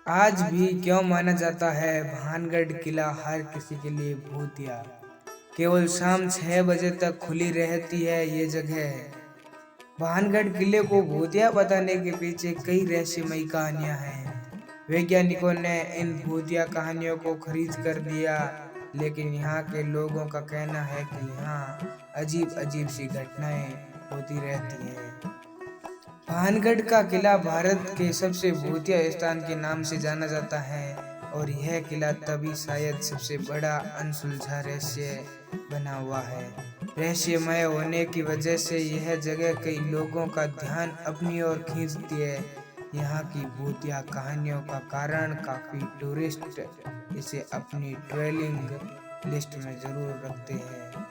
आज भी क्यों माना जाता है भानगढ़ किला हर किसी के लिए भूतिया। केवल शाम 6 बजे तक खुली रहती है ये जगह। भानगढ़ किले को भूतिया बताने के पीछे कई रहस्यमयी कहानियां हैं। वैज्ञानिकों ने इन भूतिया कहानियों को खरीद कर दिया, लेकिन यहाँ के लोगों का कहना है कि यहाँ अजीब अजीब सी घटनाएं होती रहती हैं। भानगढ़ का किला भारत के सबसे भूतिया स्थान के नाम से जाना जाता है, और यह किला तभी शायद सबसे बड़ा अनसुलझा रहस्य बना हुआ है। रहस्यमय होने की वजह से यह जगह कई लोगों का ध्यान अपनी ओर खींचती है। यहाँ की भूतिया कहानियों का कारण काफी टूरिस्ट इसे अपनी ट्रेवलिंग लिस्ट में जरूर रखते हैं।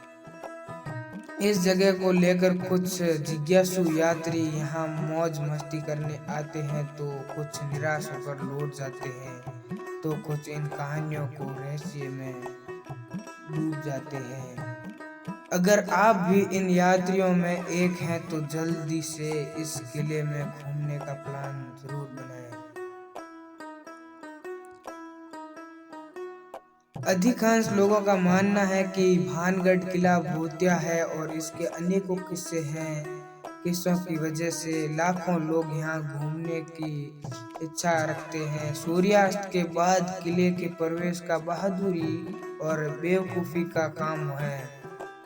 इस जगह को लेकर कुछ जिज्ञासु यात्री यहाँ मौज मस्ती करने आते हैं, तो कुछ निराश होकर लौट जाते हैं, तो कुछ इन कहानियों को रहस्य में डूब जाते हैं। अगर आप भी इन यात्रियों में एक हैं तो जल्दी से इस किले में घूमने का प्लान जरूर बनाएं। अधिकांश लोगों का मानना है कि भानगढ़ किला भूतिया है और इसके अनेकों किस्से हैं। किस्सों की वजह से लाखों लोग यहाँ घूमने की इच्छा रखते हैं। सूर्यास्त के बाद किले के प्रवेश का बहादुरी और बेवकूफ़ी का काम है,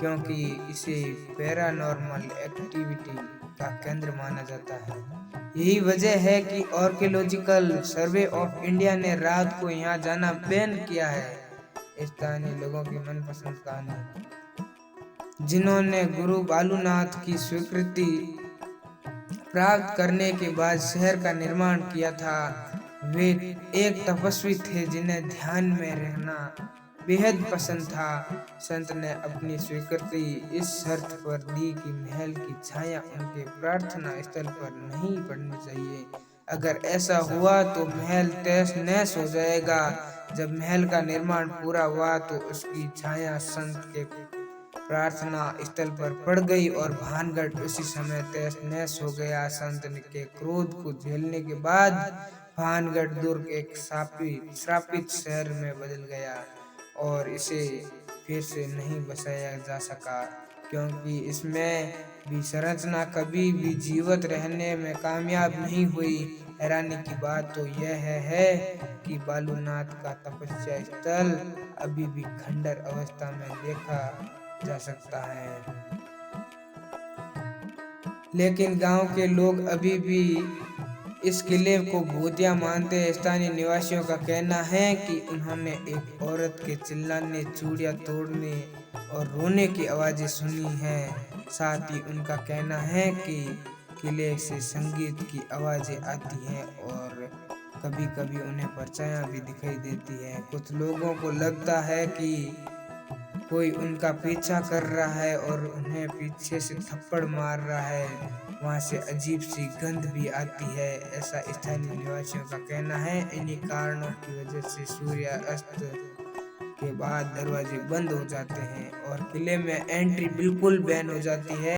क्योंकि इसे पैरानॉर्मल एक्टिविटी का केंद्र माना जाता है। यही वजह है कि आर्कियोलॉजिकल सर्वे ऑफ इंडिया ने रात को यहाँ जाना बैन किया है। स्थानीय लोगों की मनपसंद कहानी, जिन्होंने गुरु बालूनाथ की स्वीकृति प्राप्त करने के बाद शहर का निर्माण किया था। वे एक तपस्वी थे जिन्हें ध्यान में रहना बेहद पसंद था। संत ने अपनी स्वीकृति इस शर्त पर दी कि महल की छाया उनके प्रार्थना स्थल पर नहीं पड़नी चाहिए। अगर ऐसा हुआ तो महल तहस नहस हो जाएगा। जब महल का निर्माण पूरा हुआ तो उसकी छाया संत के प्रार्थना स्थल पर पड़ गई और भानगढ़ उसी समय तहस नहस हो गया। संत के क्रोध को झेलने के बाद भानगढ़ दुर्ग एक श्रापित शहर में बदल गया और इसे फिर से नहीं बसाया जा सका, क्योंकि इसमें भी संरचना कभी भी जीवित रहने में कामयाब नहीं हुई। हैरानी की बात तो यह है कि बालूनाथ का तपस्या स्थल अभी भी खंडर अवस्था में देखा जा सकता है, लेकिन गांव के लोग अभी भी इस किले को भूतिया मानते हैं। स्थानीय निवासियों का कहना है कि उन्होंने एक औरत के चिल्लाने, चूड़ियां तोड़ने और रोने की आवाजें सुनी हैं। साथ ही उनका कहना है कि किले से संगीत की आवाजें आती हैं और कभी कभी उन्हें परछाइयां भी दिखाई देती हैं। कुछ लोगों को लगता है कि कोई उनका पीछा कर रहा है और उन्हें पीछे से थप्पड़ मार रहा है। वहां से अजीब सी गंध भी आती है, ऐसा स्थानीय निवासियों का कहना है। इन्हीं कारणों की वजह से सूर्यास्त के बाद दरवाजे बंद हो जाते हैं और किले में एंट्री बिल्कुल बैन हो जाती है।